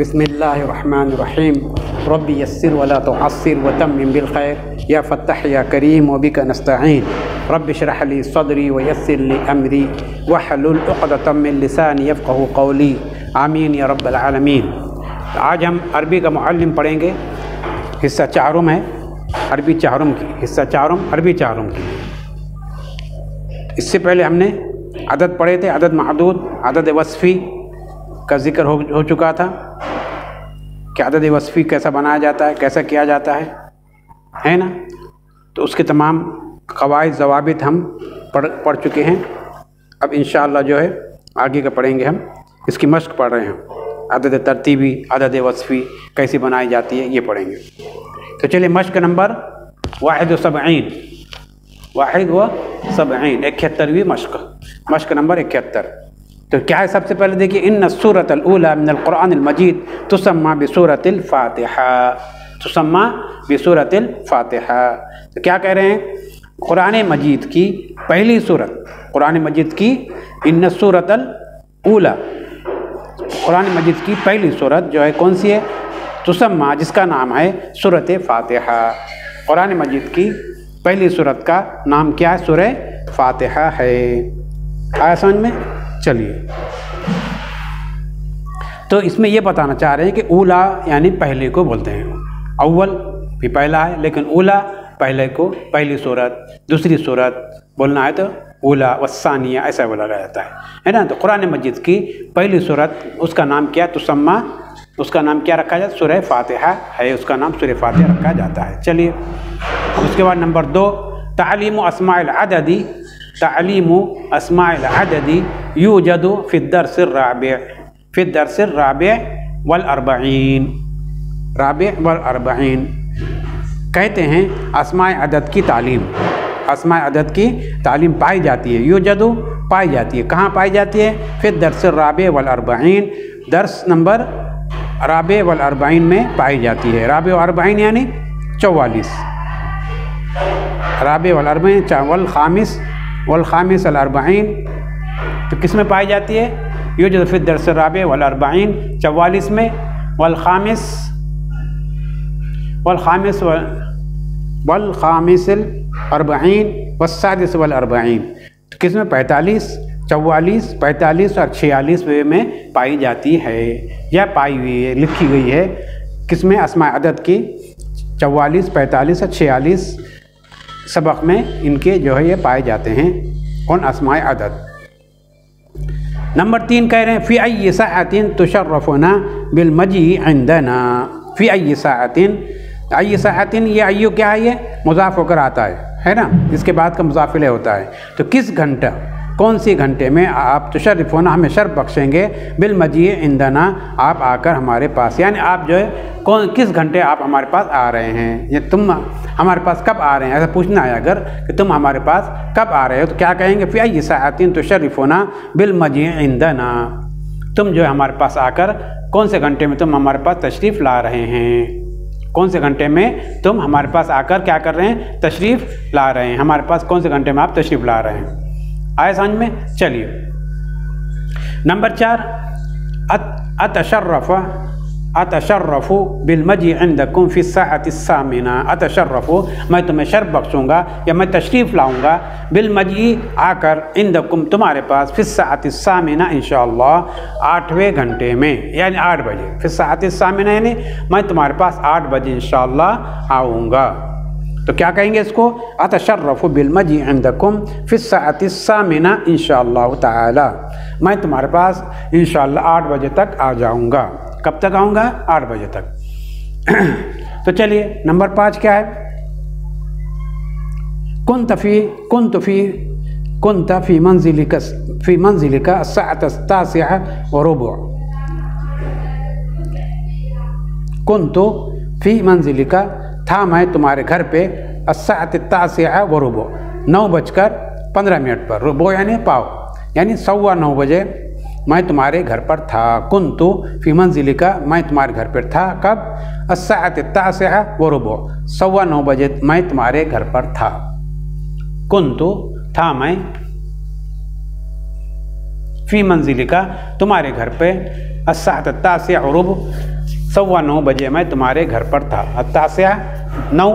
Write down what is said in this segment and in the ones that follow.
बिस्मिल्लाहिर्रहमानिर्रहीम रब्बि यस्सिर वला तुअस्सिर व तम्मिम बिल खैर या फत्ताह या करीम व बिका नस्तईन रब्बि इश्रह ली सदरी व यस्सिर ली अमरी वहलुल उक़दतम मिन लिसानी यफ़क़हू क़ौली आमीन या रब्बल आलमीन। आज हम अरबी का मुअल्लिम पढ़ेंगे। हिस्सा चारुम है, अरबी चारुम की, हिस्सा चारुम अरबी चारुम की। इससे पहले हमने अदद पढ़े थे, अदद महदूद, अदद वस्फ़ी का जिक्र हो चुका था कि अदद वस्फ़ी कैसा बनाया जाता है, कैसा किया जाता है ना। तो उसके तमाम क़वाइद ज़वाबित हम पढ़ चुके हैं। अब इंशाअल्लाह जो है आगे का पढ़ेंगे, हम इसकी मश्क पढ़ रहे हैं। अदद तरतीबी, अदद वस्फ़ी कैसी बनाई जाती है, ये पढ़ेंगे। तो चलिए मश्क नंबर वाहिद व सबईन, वाहिद व सबईन, 71वीं मश्क नंबर 71। तो क्या है, सबसे पहले देखिए, इन्न सूरतल ऊला मिनल कुरानिल मजीद तुसम्मा बिसूरतिल फातिहा, तुसम्मा बिसूरतिल फातिहा। तो क्या कह रहे हैं, कुरान मजीद की पहली सूरत, कुरान मजीद की इन्न सूरतल ऊला, कुरान मजीद की पहली सूरत जो है कौन सी है, तुसम्मा, जिसका नाम है सूरत फातिहा। कुरान मजीद की पहली सूरत का नाम क्या है, सूरह फातिहा है। आया समझ में? चलिए, तो इसमें ये बताना चाह रहे हैं कि ऊला यानी पहले को बोलते हैं। अव्वल भी पहला है, लेकिन ऊला पहले को, पहली सूरत, दूसरी सूरत बोलना है तो ऊला वस्सानिया ऐसा बोला जाता है ना। तो कुरान मजीद की पहली सूरत, उसका नाम क्या है, तुसम्मा, उसका नाम क्या रखा जाता है, सूरह फातिहा है, उसका नाम सूरह फातिहा रखा जाता है। चलिए, उसके बाद नंबर 2, तालीमु अस्माइल अददी, तालीमु अस्माइल अददी यूजदु फिद्दर्सिर राबि, फिद्दर्सिर राबि वल अर्बईन, राबि वल अर्बईन। कहते हैं अस्माए अदद की तालीम, अस्माए अदद की तालीम पाई जाती है, यूजदु पाई जाती है, कहाँ पाई जाती है, फिद्दर्सिर राबि वल अर्बईन, दर्स नंबर राबि वल अर्बईन में पाई जाती है। राबि वल अर्बईन यानी 44, राबि वल अर्बईन, वल खामिस अल अर्बईन। तो किस में पाई जाती है, यूजद फिद दर्स राबि वल अर्बईन 44 में, वल खामिस अल अर्बईन वस्सादिस वल अर्बईन। तो किस में 45, 44, 45 और 46 में पाई जाती है, या पाई हुई है, लिखी गई है। किस में, अस्माए अदद की 44, 45 और 46 सबक में इनके जो है ये पाए जाते हैं। कौन, अस्माए अदद। नंबर 3 कह रहे हैं, फ़ी अय्यि साअतिन तुशर्रफ़ुना बिल मजी इंदना, फ़ी अय्यि साअतिन, अय्यि साअतिन, ये अय्यु क्या है, ये मुज़ाफ़ होकर आता है ना, इसके बाद का मुज़ाफ़िले होता है। तो किस घंटा, कौन सी घंटे में आप तुशर्रिफ़ुना, हमें शर्फ बख्शेंगे, बिल मजी इंदना, आप आकर हमारे पास, यानी आप जो है किस घंटे आप हमारे पास आ रहे हैं, ये तुम हमारे पास कब आ रहे हैं, ऐसा पूछना है अगर कि तुम हमारे पास कब आ रहे हो, तो क्या कहेंगे, फ़ी अय्यि साअतिन तुशर्रिफ़ुना बिल मजी इंदना, तुम जो है हमारे पास आकर कौन से घंटे में तुम हमारे पास तशरीफ़ ला रहे हैं, कौन से घंटे में तुम हमारे पास आकर क्या कर रहे हैं, तशरीफ़ ला रहे हैं, हमारे पास कौन से घंटे में आप तशरीफ़ ला रहे हैं। आए समझ में? चलिए, नंबर 4, अतशर्रफ़ु बिल मजी इंदकुम फ़ी साअति सामिना, अतशर्रफ़ु, मैं तुम्हें शर्फ बख्शूँगा या मैं तशरीफ़ लाऊँगा, बिल मजी, आकर, इंदकुम, तुम्हारे पास, फ़ी साअति सामिना, इंशाअल्लाह 8वें घंटे में, यानी 8 बजे, फ़ी साअति सामिना यानी मैं तुम्हारे पास 8 बजे इंशाअल्लाह आऊँगा। तो क्या कहेंगे इसको, अतशर्रफ़ु बिल मजी इंदकुम फ़ी साअति सामिना इंशाअल्लाह ताला, मैं तुम्हारे पास इंशाअल्लाह 8 बजे तक आ जाऊँगा। कब तक आऊँगा, 8 बजे तक। तो चलिए, नंबर 5 क्या है, कुन्त फ़ी मंज़िलिका अस्साअत अस्तासिआ व रुबु, कुन्तु फ़ी मंज़िलिका, था मैं तुम्हारे घर पे, अस्साअत अस्तासिआ व रुबु, 9:15 पर, रुबु यानी पाव, यानी 9:15 बजे मैं तुम्हारे घर पर था। कुन्तु फ़ी मंज़िलिका, मैं तुम्हारे घर पर था, कब, अस्साअत अस्तासिआ व रुबु, 9:15 बजे मैं तुम्हारे घर पर था। कुन्तु, था मैं, फ़ी मंजिल का, तुम्हारे घर पे, अस्साअत अत्तासिया रुब, 9:15 बजे मैं तुम्हारे घर पर था। अत्तासिया 9,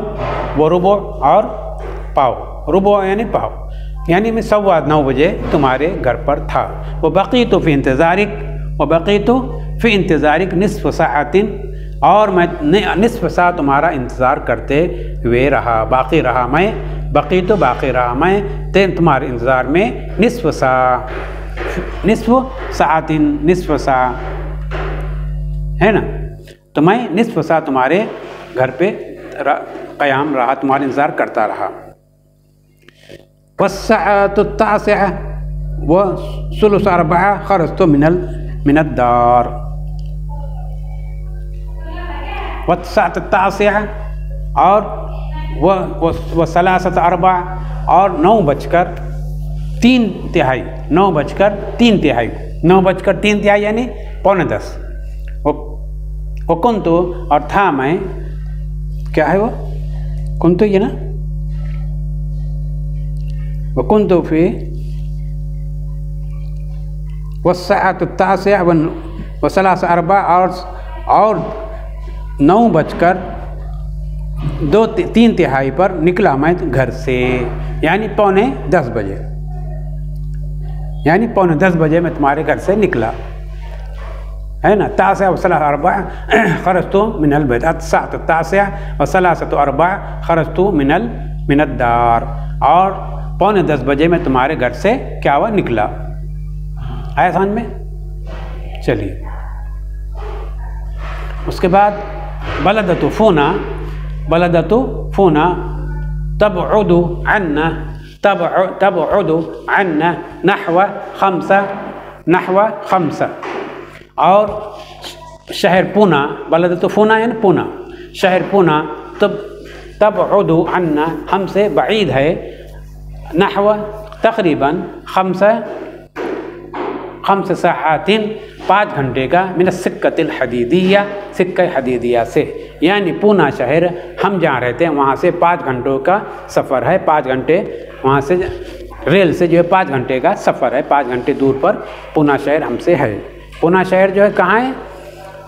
वो रुबो और पाव, रुबो यानी पाव, यानी मैं 9:15 बजे तुम्हारे घर पर था। वो बक़ीतु फ़ी इंतज़ारिक, वो बक़ीतु फ़ी इंतज़ारिक निस्फ़ साअतिन, और मैं निस्फ़ सा तुम्हारा इंतज़ार करते हुए रहा, बाकी रहा मैं, बक़ीतु बाकी रहा मैं तुम्हारे इंतज़ार में, निस्फ़ साअतिन, निस्फ़ सा है ना, तो मैं निस्फ़ सा तुम्हारे घर पे क़याम रहा, तुम्हारा इंतज़ार करता रहा। वस्साअतु तासिआ व सुलुस अर्बआ खरजतु मिनद्दार। वस्साअतु तासिआ और व सलासत अर्बआ, और 9:03 9:03 यानी 9:45 वो कुंतु, और था मैं, क्या है वो कुंतु, ये ना, वो कुंतु फी वस्साअतु तासिआ व सलासा अर्बआ, और 9:02 पर निकला मैं घर से, यानी 9:45 बजे, यानी 9:45 बजे मैं तुम्हारे घर से निकला, है ना। तासिआ व सलासा अर्बआ खरजतु मिनल बैत, अस्साअतु तासिआ व सलासतु अर्बआ खरजतु मिनद्दार, और 9:45 बजे मैं तुम्हारे घर से क्या हुआ, निकला। आया समझ में? चलिए, उसके बाद बलदतु फूना तबउदु अन्ना नहवा 5, और शहर पूना, बलदतु फूना यानी पूना, शहर पूना, तबउदु अन्ना हमसे बईद है, नहवा तकरीबन 5 साअतिन 5 घंटे का, मिन सिक्कतिल हदीदिया, सिक्का हदीदिया से, यानी पूना शहर हम जहाँ रहते हैं वहाँ से 5 घंटों का सफ़र है। 5 घंटे वहाँ से रेल से जो है 5 घंटे का सफ़र है, 5 घंटे दूर पर पूना शहर हमसे है। पूना शहर जो है कहाँ है?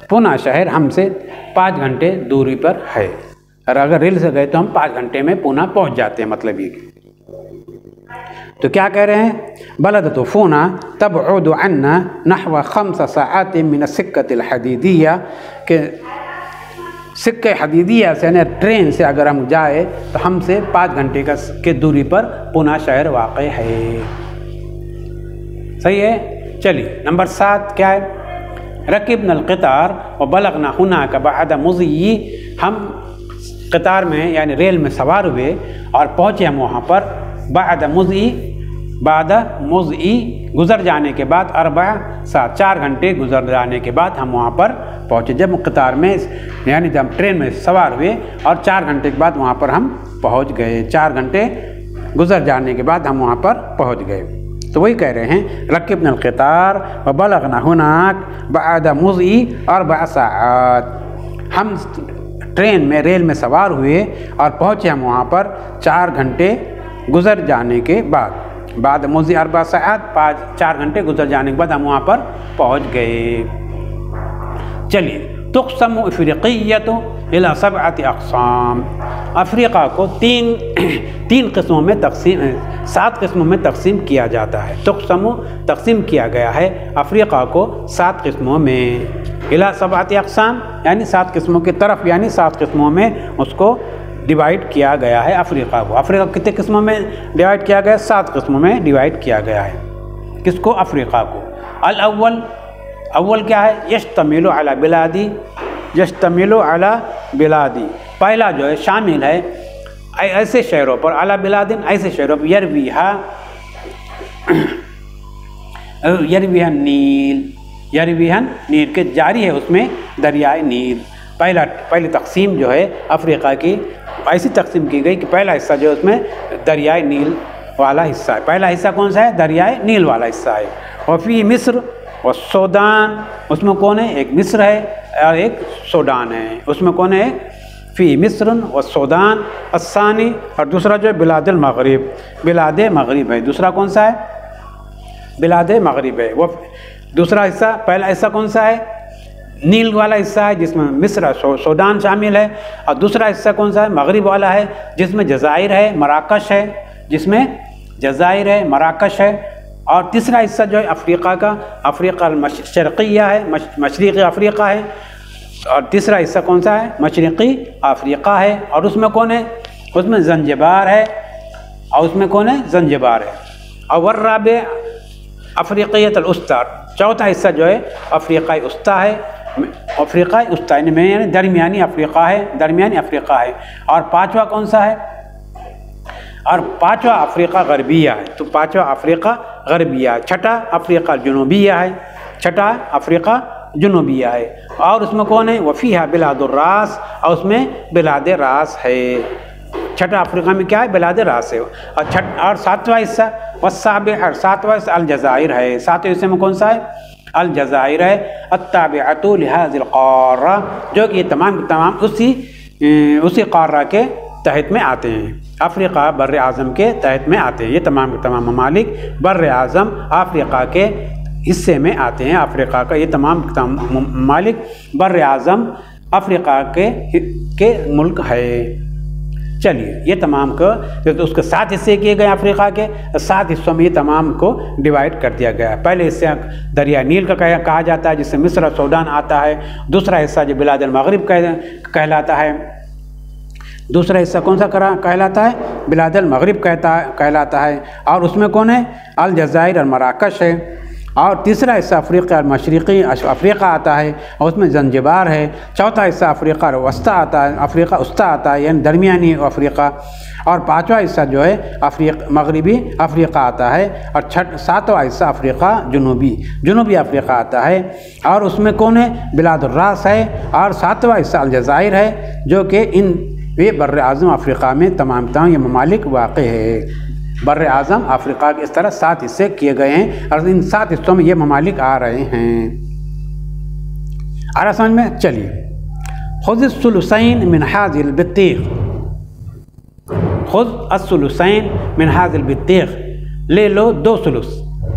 पूना शहर हमसे 5 घंटे दूरी पर है, और अगर रेल से गए तो हम 5 घंटे में पूना पहुँच जाते हैं, मतलब ये। तो क्या कह रहे हैं? बलदतु फूना तबउदु अन्ना नहवा 5 साअतिन मिन सिक्कतिल हदीदिया, के सिक्के हदीदिया से यानी ट्रेन से अगर हम जाए तो हमसे 5 घंटे के दूरी पर पूना शहर वाक़ है। सही है। चलिए, नंबर 7 क्या है? रकिबनल क़ितार व बलगना हुनाका बअद मुज़ी, हम क़ितार में यानी रेल में सवार हुए और पहुँचे हम वहाँ पर, बाद मुज़ी गुज़र जाने के बाद, 4 घंटे गुज़र जाने के बाद हम वहाँ पर पहुँचे। जब क़ितार में यानी जब ट्रेन में सवार हुए और 4 घंटे के बाद वहाँ पर हम पहुँच गए, 4 घंटे गुज़र जाने के बाद हम वहाँ पर पहुँच गए। तो वही कह रहे हैं, रकिबनल क़ितार व बलगना हुनाक बाद मुज़ी 4 साअत, हम ट्रेन में रेल में सवार हुए और पहुँचे हम वहाँ पर 4 घंटे गुज़र जाने के बाद मुज़ी 4 साअत, 4 घंटे गुज़र जाने के बाद हम वहाँ पर पहुँच गए। चलिए, तुक़समु अफ़्रीक़िय्यतु इला 7 अक़साम, अफ़्रीका को 3 किस्मों में तक़सीम, 7 किस्मों में तक़सीम किया जाता है। तुक़समु तक़सीम किया गया है अफ़्रीका को 7 किस्मों में, इला 7 अक़साम यानी 7 किस्मों की तरफ, यानी 7 किस्मों में उसको डिवाइड किया गया है अफ़्रीका को। अफ़्रीका कितने किस्मों में डिवाइड किया गया? 7 किस्मों में डिवाइड किया गया है। किसको? अफ़्रीका को। अव्वल क्या है? यश्तमिलु अला बिलादी, यश्तमिलु अला बिलादी, पहला जो है शामिल है ऐसे शहरों पर, अला बिलादिन ऐसे शहरों पर, यरवीहन नील के जारी है उसमें दरियाए नील। पहली तकसीम जो है अफ़्रीका की ऐसी तकसीम की गई कि पहला हिस्सा जो है उसमें दरियाए नील वाला हिस्सा है। पहला हिस्सा कौन सा है? दरियाए नील वाला हिस्सा है। और फी मिस्र और सूडान, उसमें कौन है? एक मिस्र है और एक सूडान है। उसमें कौन है? फ़ी मिस्र व सूडान अस्सानी, और दूसरा जो है बिलाद मग़रिब है। दूसरा कौन सा है? बिलाद मगरिब है। वो दूसरा हिस्सा, पहला हिस्सा कौन सा है? नील वाला हिस्सा है जिसमें मिस्र सूडान शामिल है, और दूसरा हिस्सा कौन सा है? मगरिब वाला है जिसमें जज़ाइर है, मराकश है, जिसमें जज़ाइर है, मराकश है। और तीसरा हिस्सा जो है अफ्रीका का, अफ्रीका शर्क़िया है, मशरिक़ी अफ्रीका है। और तीसरा हिस्सा कौन सा है? मशरिक़ी अफ्रीका है। और उसमें कौन है? उसमें ज़ंजिबार है, और उसमें कौन है? ज़ंजिबार है। और वर्राबे अफ्रीक़ियत उस्ता, चौथा हिस्सा जो है अफ्रीका उस्ता है, अफ्रीका उस्ता यानी दरमियानी अफ्रीका है, दरमियानी अफ्रीका है। और पाँचवा कौन सा है? और पाँचवा अफ्रीका गरबिया है, तो पाँचवा अफ्रीका गरबिया है। छठा अफ्रीका जुनूबिया है, छठा अफ्रीका जुनूबिया है। और उसमें कौन है? वफ़ीहा बिलादुर्रास, और उसमें बिलाद रास है। छठा अफ्रीका में क्या है? बिलाद रास है। और सातवां हिस्सा वस्साबिह, और सातवां हिस्सा अलजज़ाइर है। सातवें हिस्से में कौन सा है? अलजज़ाइर है। अत्ताबिअतु लिहाज़िल क़ारा, जो कि ये तमाम उसी क़ारा के तहत में आते हैं, अफ्रीका बर्र आज़म के तहत में आते हैं। ये तमाम ममालिक बर्र आज़म अफ्रीका के हिस्से में आते हैं। अफ्रीका का ये तमाम ममालिक बर्र आज़म अफ्रीका के मुल्क है। चलिए, ये तमाम को तो उसके 7 हिस्से किए गए अफ्रीका के, 7 हिस्सों में ये तमाम को डिवाइड कर दिया गया है। पहले हिस्से दरिया नील का कहा जाता है, जिससे मिस्र सूडान आता है। दूसरा हिस्सा जो बिलादुल मगरिब कहलाता है। दूसरा हिस्सा कौन सा कहलाता है? बिलादुल मगरिब कहलाता है। और उसमें कौन है? अलजज़ाइर और मराकश है। और तीसरा हिस्सा अफ्रीका और मशरिक़ी अफ्रीका आता है, और उसमें ज़ंजिबार है। चौथा हिस्सा अफ्रीका और वस्ता आता है, अफ्रीका उस्ता आता है, यानी दरमियानी अफ्रीका। और पाँचवा हिस्सा जो है मगरिबी अफ्रीका आता है। और सातवां हिस्सा अफ्रीका जुनूबी अफ्रीका आता है। और उसमें कौन है? बिलादुर्रास है। और सातवां हिस्सा अलजज़ाइर है, जो कि ये बर्र आज़म अफ्रीका में तमाम ये ममालिक वाक़ है। बर्र आज़म अफ्रीका के इस तरह 7 हिस्से किए गए हैं, और इन 7 हिस्सों में ये ममालिक आ रहे हैं। आ रहा समझ में? चलिए, खुज़ुस्सुलुसैन मिन हाज़िल बित्तीक़, खुज़ुस्सुलुसैन मिन हाज़िल बित्तीक़, ले लो 2 सुलुस।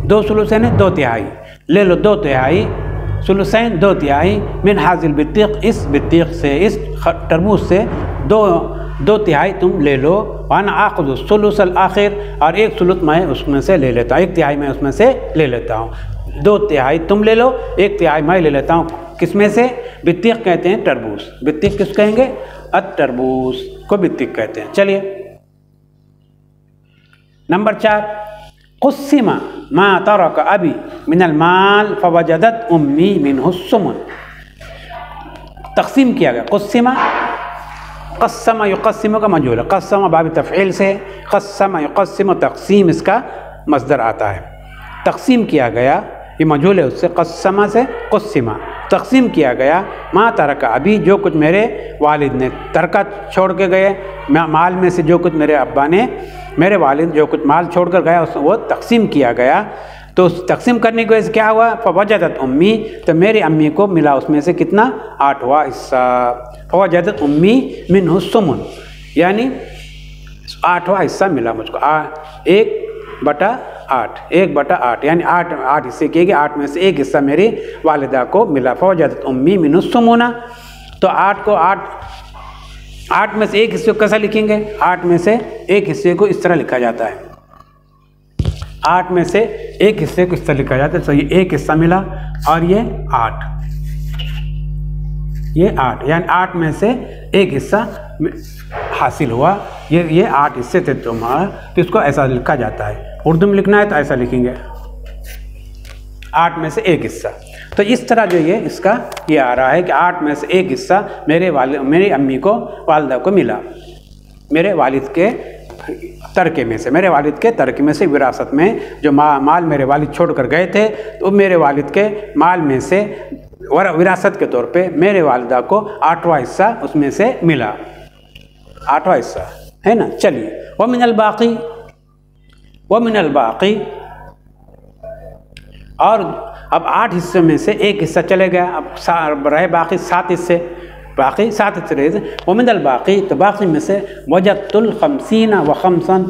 2 सुलुस यानी 2 तिहाई, ले लो 2 तिहाई, सुलुसैन 2 तिहाई, मिन हाज़िल बित्तीक़, इस बित्तीक़ से, इस तरबूज से 2 तिहाई तुम ले लो। वाना आख़ुज़ु सुलुसल आखिर, और 1 सुलुस मैं उसमें से ले लेता हूँ, 1 तिहाई मैं उसमें से ले लेता हूँ। 2 तिहाई तुम ले लो, 1 तिहाई मैं ले लेता हूँ। किसमें से? बित्तीक़ कहते हैं तरबूज। बित्तीक़ किस कहेंगे? तरबूज को बित्तीक़ कहते हैं। चलिए, नंबर 4, क़ुस्सिमा मा तरक अबी मिनल माल फवजदत उम्मी मिन्हु सुमुन। तक़सीम किया गया। क़ुस्सिमा, क़स्सम युक़स्सिमु का मजूल है, क़स्सम बाब तफ़ईल से, क़स्सम युक़स्सिमु तक़सीम इसका मस्दर आता है। तक़सीम किया गया, ये मजूल है उससे, क़स्सम से क़ुस्सिमा, तक़सीम किया गया। मा तरक अभी, जो कुछ मेरे वालिद ने तरका छोड़ के गए, माल में से जो कुछ मेरे अब्बा ने, मेरे वालिद जो कुछ माल छोड़ कर गया वो तक़सीम किया गया। तो उस तक़सीम करने की वजह से क्या हुआ? फवजदत उम्मी, तो मेरी अम्मी को मिला उसमें से कितना? 8वां हिस्सा। फवजदत उम्मी मिन्हु सुमुन, यानी 8वां हिस्सा मिला मुझको। 1/8, 1/8 यानी 8 हिस्से किए गए, 8 में से 1 हिस्सा मेरी वालिदा को मिला। फवजदत उम्मी मिन्हु सुमुना, तो 8 को 8 में से 1 हिस्से को कैसा लिखेंगे? 8 में से 1 हिस्से को इस तरह लिखा जाता है, 8 में से 1 हिस्से को इस तरह लिखा जाता है। तो ये 1 हिस्सा मिला, और ये 8, ये 8, यानी 8 में से 1 हिस्सा हासिल हुआ। ये 8 हिस्से थे तुम्हारा, तो इसको ऐसा लिखा जाता है। उर्दू में लिखना है तो ऐसा लिखेंगे, 8 में से 1 हिस्सा। तो इस तरह जो ये इसका ये आ रहा है कि 8 में से 1 हिस्सा मेरी अम्मी को, वालिदा को मिला, मेरे वालिद के तरके में से, मेरे वालिद के तरके में से, विरासत में जो माल मेरे वालिद छोड़ कर गए थे, तो मेरे वालिद के माल में से विरासत के तौर पे मेरे वालिदा को 8वां हिस्सा उसमें से मिला, 8वां हिस्सा है ना। चलिए, व मिनल बाक़ी, और अब 8 हिस्से में से 1 हिस्सा चले गया, अब रहे बाकी 7 हिस्से, बाकी 7 हिस्से रहे। व मिनल बाक़ी, तो बाकी में से वजदतुल ख़म्सीना व ख़म्सन,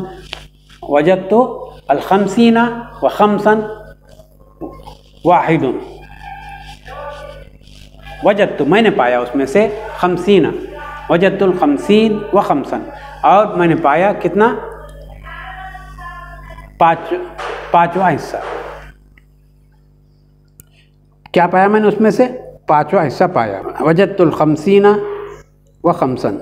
वजदतु अल ख़म्सीना व ख़म्सन, वाहिदुन, वजदतु मैंने पाया उसमें से, खमसीना, वजदतुल खमसीन व खमसन, और मैंने पाया कितना, पाँचवा हिस्सा। क्या पाया मैंने उसमें से, पाँचवा हिस्सा पाया। वजदतुल खमसीना व खमसन,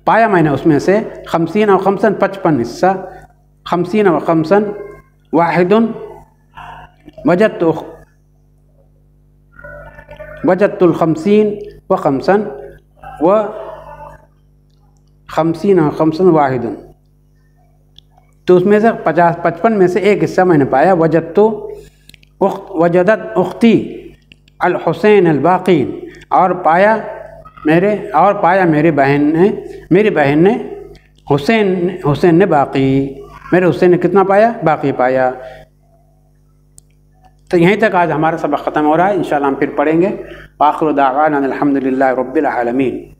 पाया मैंने उसमें से खमसीन और खमसन 55 हिस्सा, खमसीन व खमसन वाहिदुन, वजदतुल खमसीन व खमसन व खमसीन व खमसन वाहिदुन। तो उसमें से 55 में से एक हिस्सा मैंने पाया। वजदत उख्ती अल हुसैन अल बाक़ीन, और पाया मेरी बहन ने हुसैन ने बाक़ी, मेरे हुसैन ने कितना पाया, बाक़ी पाया। तो यहीं तक आज हमारा सबक ख़त्म हो रहा है। इंशाअल्लाह हम फिर पढ़ेंगे। आखिर दावाना अल्हम्दुलिल्लाहि रब्बिल आलमीन।